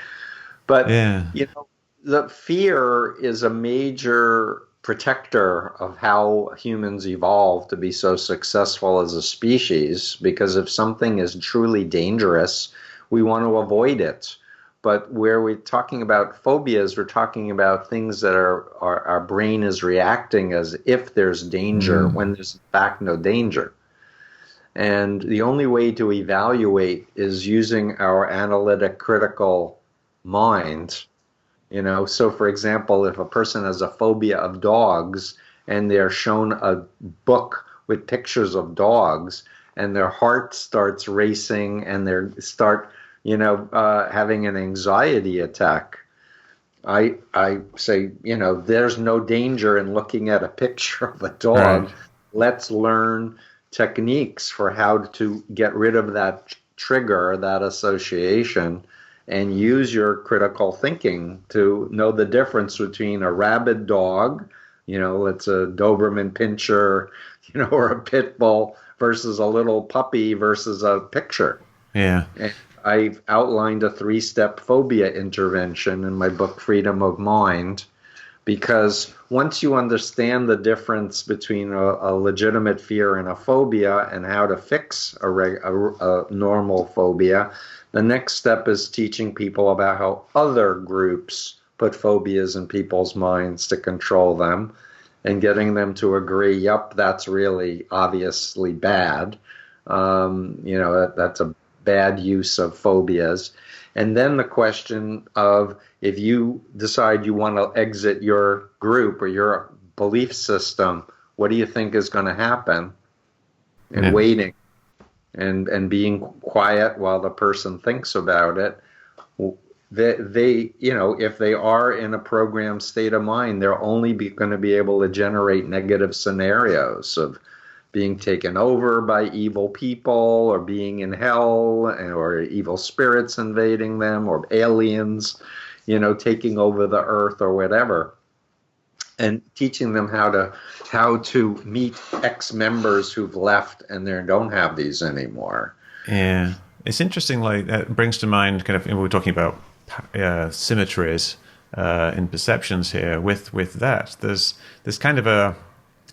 But the fear is a major protector of how humans evolved to be so successful as a species, because if something is truly dangerous, we want to avoid it. But where we're talking about phobias, we're talking about things that our brain is reacting as if there's danger when there's in fact no danger. And the only way to evaluate is using our analytic, critical mind. So for example, if a person has a phobia of dogs and they're shown a book with pictures of dogs and their heart starts racing and they start having an anxiety attack, I say, there's no danger in looking at a picture of a dog. Right. Let's learn techniques for how to get rid of that trigger, that association, and use your critical thinking to know the difference between a rabid dog, it's a Doberman Pinscher, or a pit bull, versus a little puppy versus a picture. Yeah. And I've outlined a 3-step phobia intervention in my book, Freedom of Mind, because once you understand the difference between a legitimate fear and a phobia and how to fix a normal phobia, the next step is teaching people about how other groups put phobias in people's minds to control them and getting them to agree, yep, that's really obviously bad. That's a bad use of phobias. And then the question of, if you decide you want to exit your group or your belief system, what do you think is going to happen? And waiting and being quiet while the person thinks about it. they if they are in a programmed state of mind, they're only going to be able to generate negative scenarios of being taken over by evil people, or being in hell, or evil spirits invading them, or aliens, taking over the earth or whatever. And teaching them how to meet ex-members who've left and they don't have these anymore. Yeah, it's interesting. Like, that brings to mind kind of, we were talking about symmetries in perceptions here. With that, there's kind of a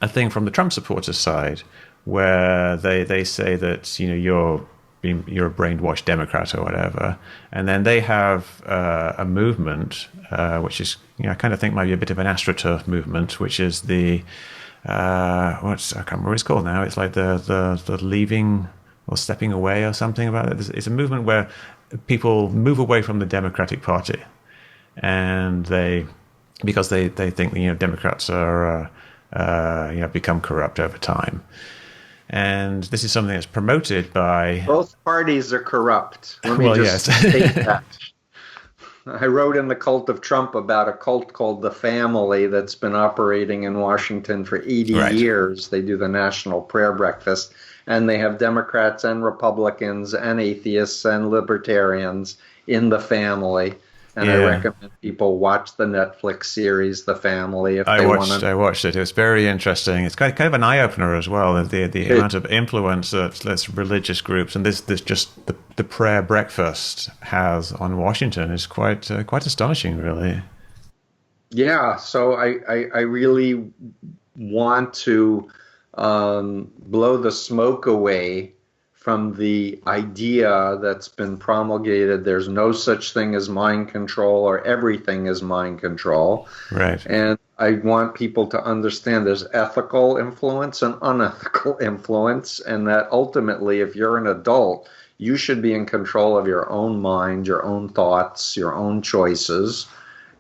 thing from the Trump supporters side where they say that you're a brainwashed Democrat or whatever, and then they have a movement which is, I kind of think might be a bit of an AstroTurf movement, which is the I can't remember what it's called now. It's like the leaving or stepping away or something about it. It's a movement where people move away from the Democratic Party, and because they think Democrats are become corrupt over time. And this is something that's promoted by... Both parties are corrupt. Let me state that. I wrote in The Cult of Trump about a cult called The Family that's been operating in Washington for 80 years. They do the National Prayer Breakfast, and they have Democrats and Republicans and atheists and libertarians in the family. And I recommend people watch the Netflix series The Family if they want to. I watched it. It was very interesting. It's kind of an eye opener as well. The amount of influence that religious groups and this just the prayer breakfast has on Washington is quite astonishing, really. Yeah. So I really want to blow the smoke away from the idea that's been promulgated. There's no such thing as mind control, or everything is mind control. Right. And I want people to understand there's ethical influence and unethical influence, and that ultimately, if you're an adult, you should be in control of your own mind, your own thoughts, your own choices.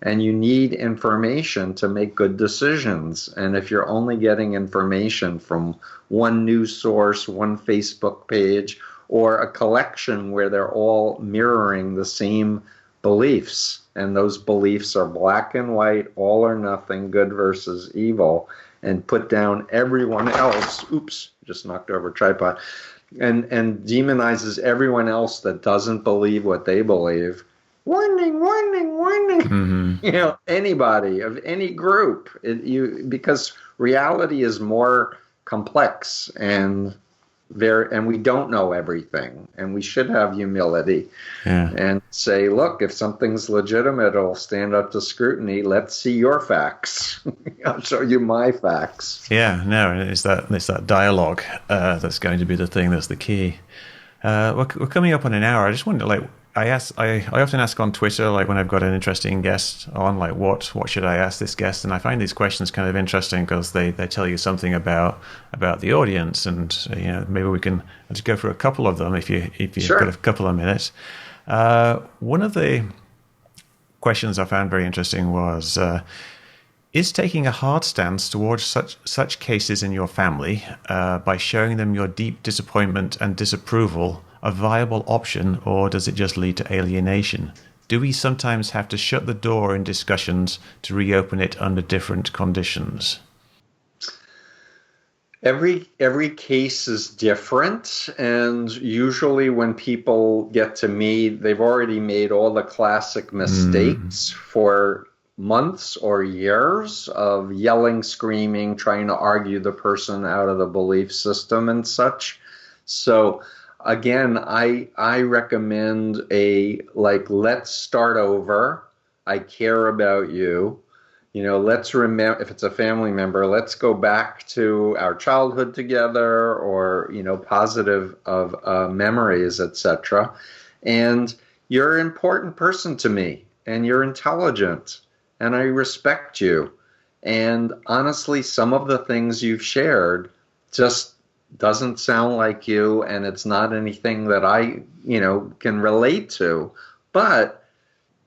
And you need information to make good decisions. And if you're only getting information from one news source, one Facebook page, or a collection where they're all mirroring the same beliefs, and those beliefs are black and white, all or nothing, good versus evil, and put down everyone else, just knocked over a tripod, and demonizes everyone else that doesn't believe what they believe. Warning, warning, warning. Mm-hmm. Anybody of any group, because reality is more complex, and we don't know everything, and we should have humility and say, look, if something's legitimate, it'll stand up to scrutiny. Let's see your facts. I'll show you my facts. Yeah, no, it's that dialogue that's going to be the thing that's the key. We're coming up on an hour. I just wanted to I often ask on Twitter, like when I've got an interesting guest on, like what should I ask this guest? And I find these questions kind of interesting because they tell you something about the audience, and maybe we can just go through a couple of them if you've got a couple of minutes. One of the questions I found very interesting was, is taking a hard stance towards such cases in your family by showing them your deep disappointment and disapproval a viable option, or does it just lead to alienation? Do we sometimes have to shut the door in discussions to reopen it under different conditions? Every case is different, and usually when people get to me, they've already made all the classic mistakes for months or years of yelling, screaming, trying to argue the person out of the belief system and such. So again, I recommend let's start over. I care about you. Let's remember, if it's a family member, let's go back to our childhood together, or, positive of memories, etc. And you're an important person to me, and you're intelligent, and I respect you. And honestly, some of the things you've shared just doesn't sound like you, and it's not anything that I, can relate to. But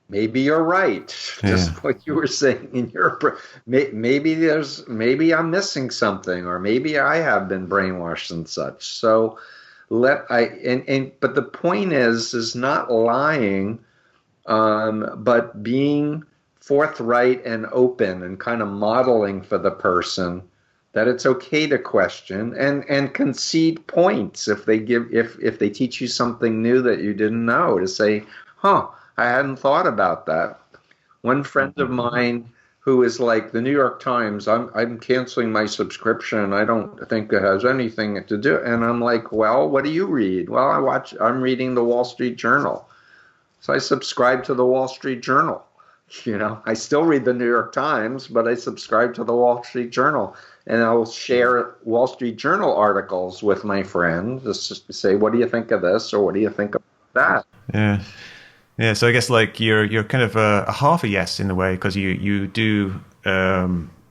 maybe you're right. Just what you were saying in your, maybe I'm missing something, or maybe I have been brainwashed and such. So but the point is not lying but being forthright and open and kind of modeling for the person that it's okay to question and concede points if they teach you something new that you didn't know, to say, huh, I hadn't thought about that. One friend of mine who is like, the New York Times, I'm canceling my subscription. I don't think it has anything to do. And I'm like, well, what do you read? Well, I'm reading the Wall Street Journal. So I subscribe to the Wall Street Journal. I still read the New York Times, but I subscribe to the Wall Street Journal. And I'll share Wall Street Journal articles with my friends, just to say, what do you think of this? Or what do you think of that? Yeah. Yeah, so I guess like you're kind of a half a yes in a way, because you do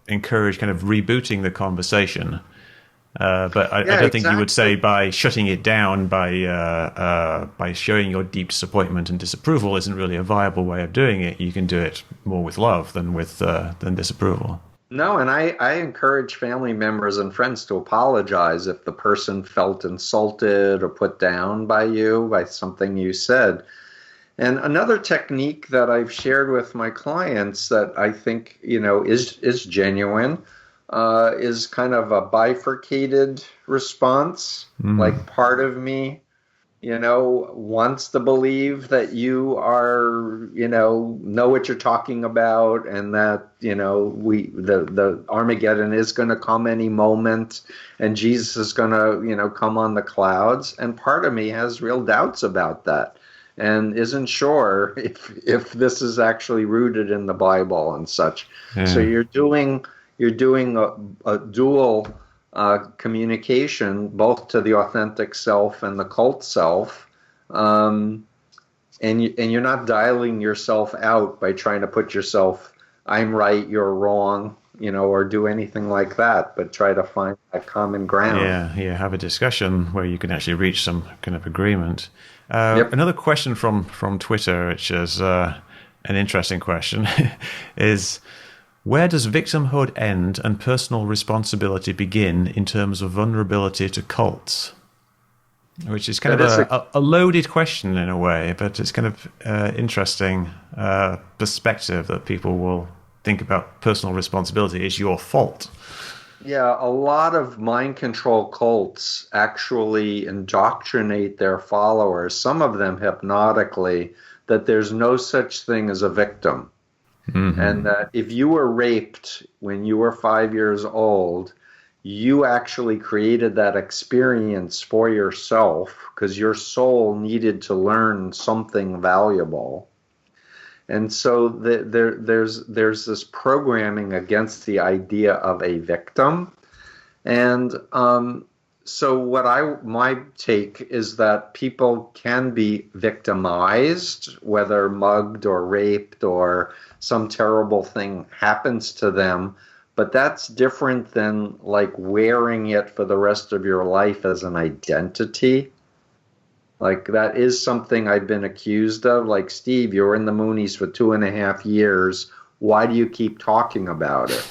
encourage kind of rebooting the conversation, but I don't think you would say by shutting it down, by showing your deep disappointment and disapproval isn't really a viable way of doing it. You can do it more with love than with than disapproval. No, and I encourage family members and friends to apologize if the person felt insulted or put down by something you said. And another technique that I've shared with my clients that I think, is genuine, is kind of a bifurcated response. Like part of me, wants to believe that you are, know what you're talking about, and that, the Armageddon is going to come any moment, and Jesus is going to, come on the clouds. And part of me has real doubts about that, and isn't sure if this is actually rooted in the Bible and such. Yeah. So you're doing a dual communication, both to the authentic self and the cult self, and you're not dialing yourself out by trying to put yourself, I'm right, you're wrong, or do anything like that, but try to find a common ground. Yeah, have a discussion where you can actually reach some kind of agreement. Another question from Twitter, which is an interesting question, is where does victimhood end and personal responsibility begin in terms of vulnerability to cults? Which is kind of a loaded question in a way, but it's kind of interesting perspective that people will think about personal responsibility is your fault. Yeah, a lot of mind control cults actually indoctrinate their followers, some of them hypnotically, that there's no such thing as a victim. Mm-hmm. And that if you were raped when you were 5 years old, you actually created that experience for yourself because your soul needed to learn something valuable. And so there's this programming against the idea of a victim. And so my take is that people can be victimized, whether mugged or raped or some terrible thing happens to them, but that's different than like wearing it for the rest of your life as an identity. Like that is something I've been accused of. Like, Steve, you were in the Moonies for 2.5 years. Why do you keep talking about it?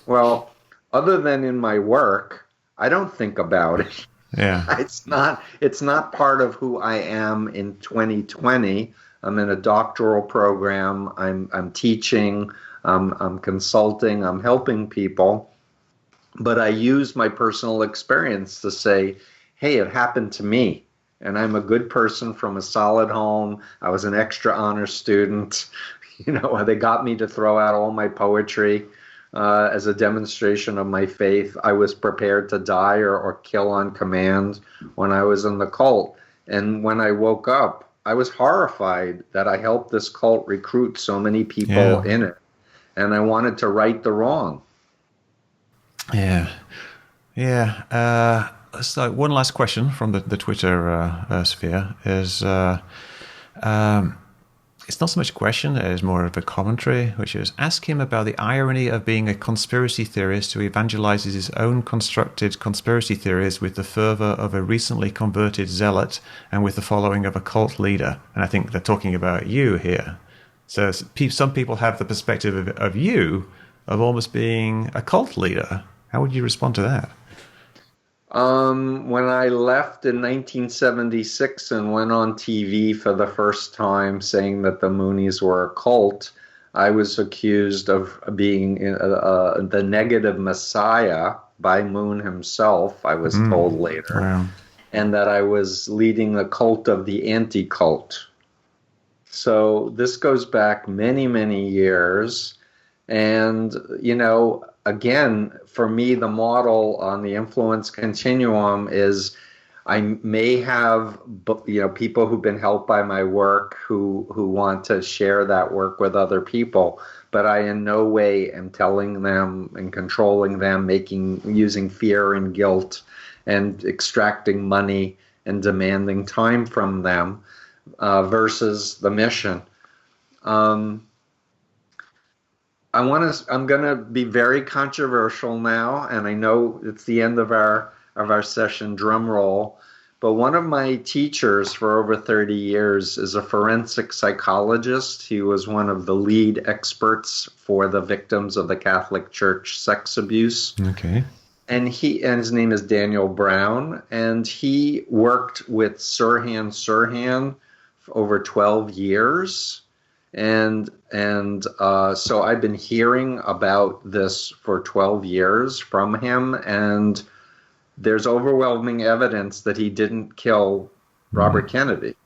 Well, other than in my work, I don't think about it. Yeah. It's not part of who I am in 2020. I'm in a doctoral program. I'm teaching. I'm consulting. I'm helping people. But I use my personal experience to say, hey, it happened to me. And I'm a good person from a solid home. I was an extra honor student. They got me to throw out all my poetry as a demonstration of my faith. I was prepared to die or kill on command when I was in the cult. And when I woke up, I was horrified that I helped this cult recruit so many people in it. And I wanted to right the wrong. Yeah. So one last question from the Twitter sphere is, it's not so much a question, it is more of a commentary, which is, ask him about the irony of being a conspiracy theorist who evangelizes his own constructed conspiracy theories with the fervor of a recently converted zealot and with the following of a cult leader. And I think they're talking about you here. So some people have the perspective of you of almost being a cult leader. How would you respond to that? When I left in 1976 and went on TV for the first time saying that the Moonies were a cult, I was accused of being the negative messiah by Moon himself, I was told later, Wow. and that I was leading the cult of the anti-cult. So this goes back many, many years. And, again, for me, the model on the influence continuum is I may have, people who've been helped by my work who want to share that work with other people, but I in no way am telling them and controlling them, using fear and guilt and extracting money and demanding time from them versus the mission. I'm going to be very controversial now, and I know it's the end of our session, drum roll, but one of my teachers for over 30 years is a forensic psychologist. He was one of the lead experts for the victims of the Catholic Church sex abuse. Okay. And his name is Daniel Brown, and he worked with Sirhan for over 12 years. And so I've been hearing about this for 12 years from him, and there's overwhelming evidence that he didn't kill Robert Kennedy.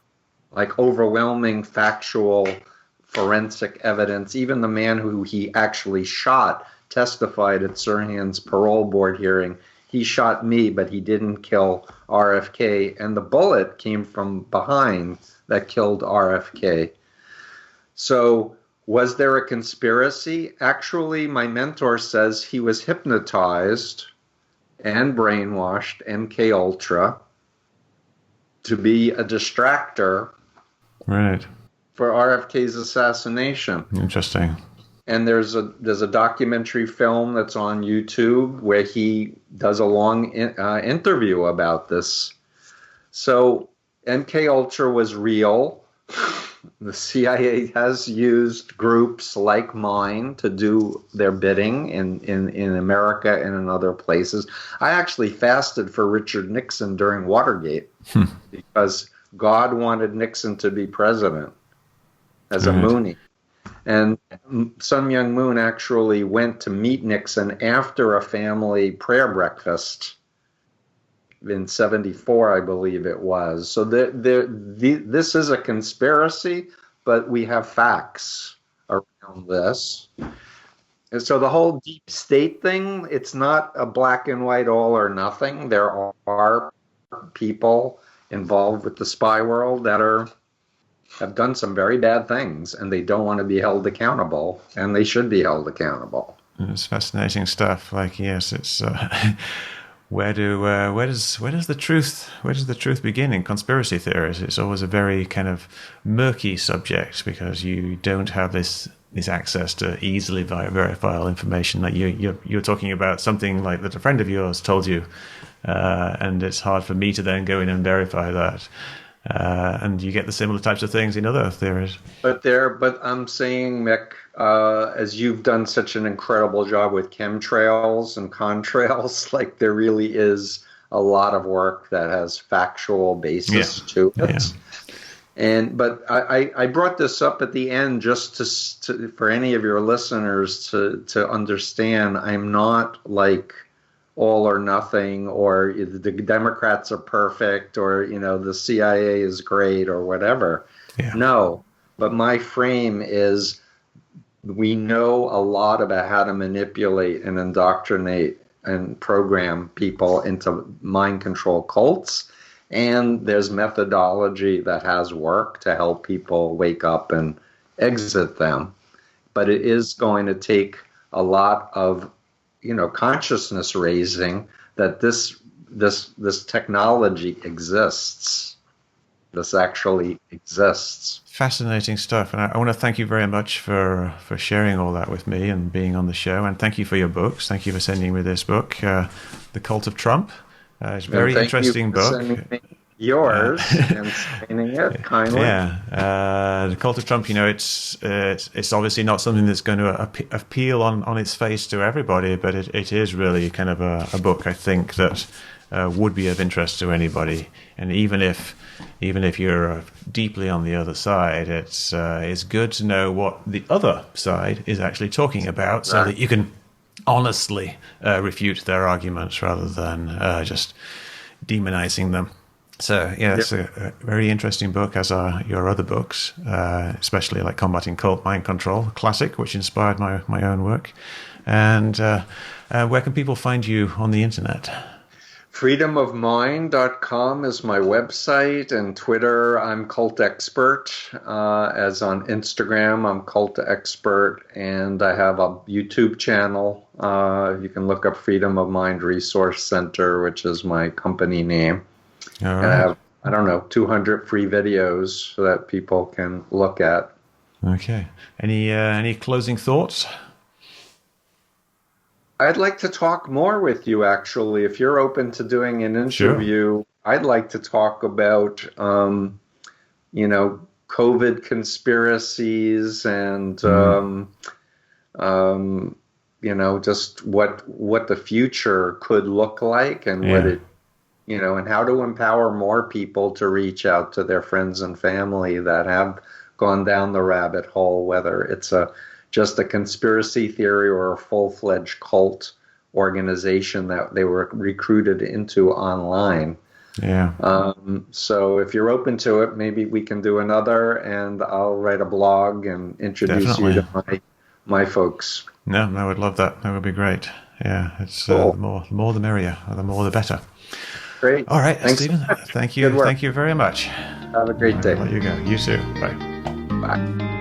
Like overwhelming factual forensic evidence. Even the man who he actually shot testified at Sirhan's parole board hearing. He shot me, but he didn't kill RFK, and the bullet came from behind that killed RFK. So was there a conspiracy? Actually, my mentor says he was hypnotized and brainwashed, MK Ultra, to be a distractor Right. for RFK's assassination. Interesting. And there's a documentary film that's on YouTube where he does a long interview about this. So MK Ultra was real. The CIA has used groups like mine to do their bidding in America and in other places. I actually fasted for Richard Nixon during Watergate because God wanted Nixon to be president as a Moonie. And Sun Myung Moon actually went to meet Nixon after a family prayer breakfast in 74, I believe it was. So this is a conspiracy, but we have facts around this. And so the whole deep state thing, it's not a black and white all or nothing. There are people involved with the spy world that have done some very bad things, and they don't want to be held accountable, and they should be held accountable. It's fascinating stuff. Like, yes, it's where does the truth begin in conspiracy theories? It's always a very kind of murky subject because you don't have this access to easily verifiable information. Like you're talking about something like that a friend of yours told you, and it's hard for me to then go in and verify that. And you get the similar types of things in other theories. But I'm saying, Mick, as you've done such an incredible job with chemtrails and contrails, like there really is a lot of work that has factual basis to it. Yeah. But I brought this up at the end just to for any of your listeners to understand I'm not like all or nothing, or the Democrats are perfect, or the CIA is great, or whatever. Yeah. No, but my frame is we know a lot about how to manipulate and indoctrinate and program people into mind control cults, and there's methodology that has worked to help people wake up and exit them. But it is going to take a lot of consciousness raising that this technology exists. This actually exists. Fascinating stuff. And I want to thank you very much for sharing all that with me and being on the show. And thank you for your books. Thank you for sending me this book, The Cult of Trump. It's a very interesting book. yours and explaining it kindly. Yeah, the cult of Trump. It's obviously not something that's going to appeal on its face to everybody, but it is really kind of a book, I think, that would be of interest to anybody. And even if you're deeply on the other side, it's good to know what the other side is actually talking about, so that you can honestly refute their arguments rather than just demonizing them. So, yeah, it's a very interesting book, as are your other books, especially like Combating Cult Mind Control, a classic, which inspired my own work. And where can people find you on the internet? freedomofmind.com is my website, and Twitter, I'm Cult Expert. As on Instagram, I'm Cult Expert, and I have a YouTube channel. You can look up Freedom of Mind Resource Center, which is my company name. All right. And I have, 200 free videos so that people can look at. Okay. Any closing thoughts? I'd like to talk more with you, actually. If you're open to doing an interview, sure. I'd like to talk about, COVID conspiracies and, just what the future could look like and what it, and how to empower more people to reach out to their friends and family that have gone down the rabbit hole, whether it's just a conspiracy theory or a full-fledged cult organization that they were recruited into online. Yeah. So if you're open to it, maybe we can do another, and I'll write a blog and introduce you to my folks. No, I would love that. That would be great. Yeah, it's cool. the more the merrier. The more the better. Great. All right, Thanks Stephen. So much. Thank you. Thank you very much. Have a great day. I'll let you go. You too. Bye. Bye.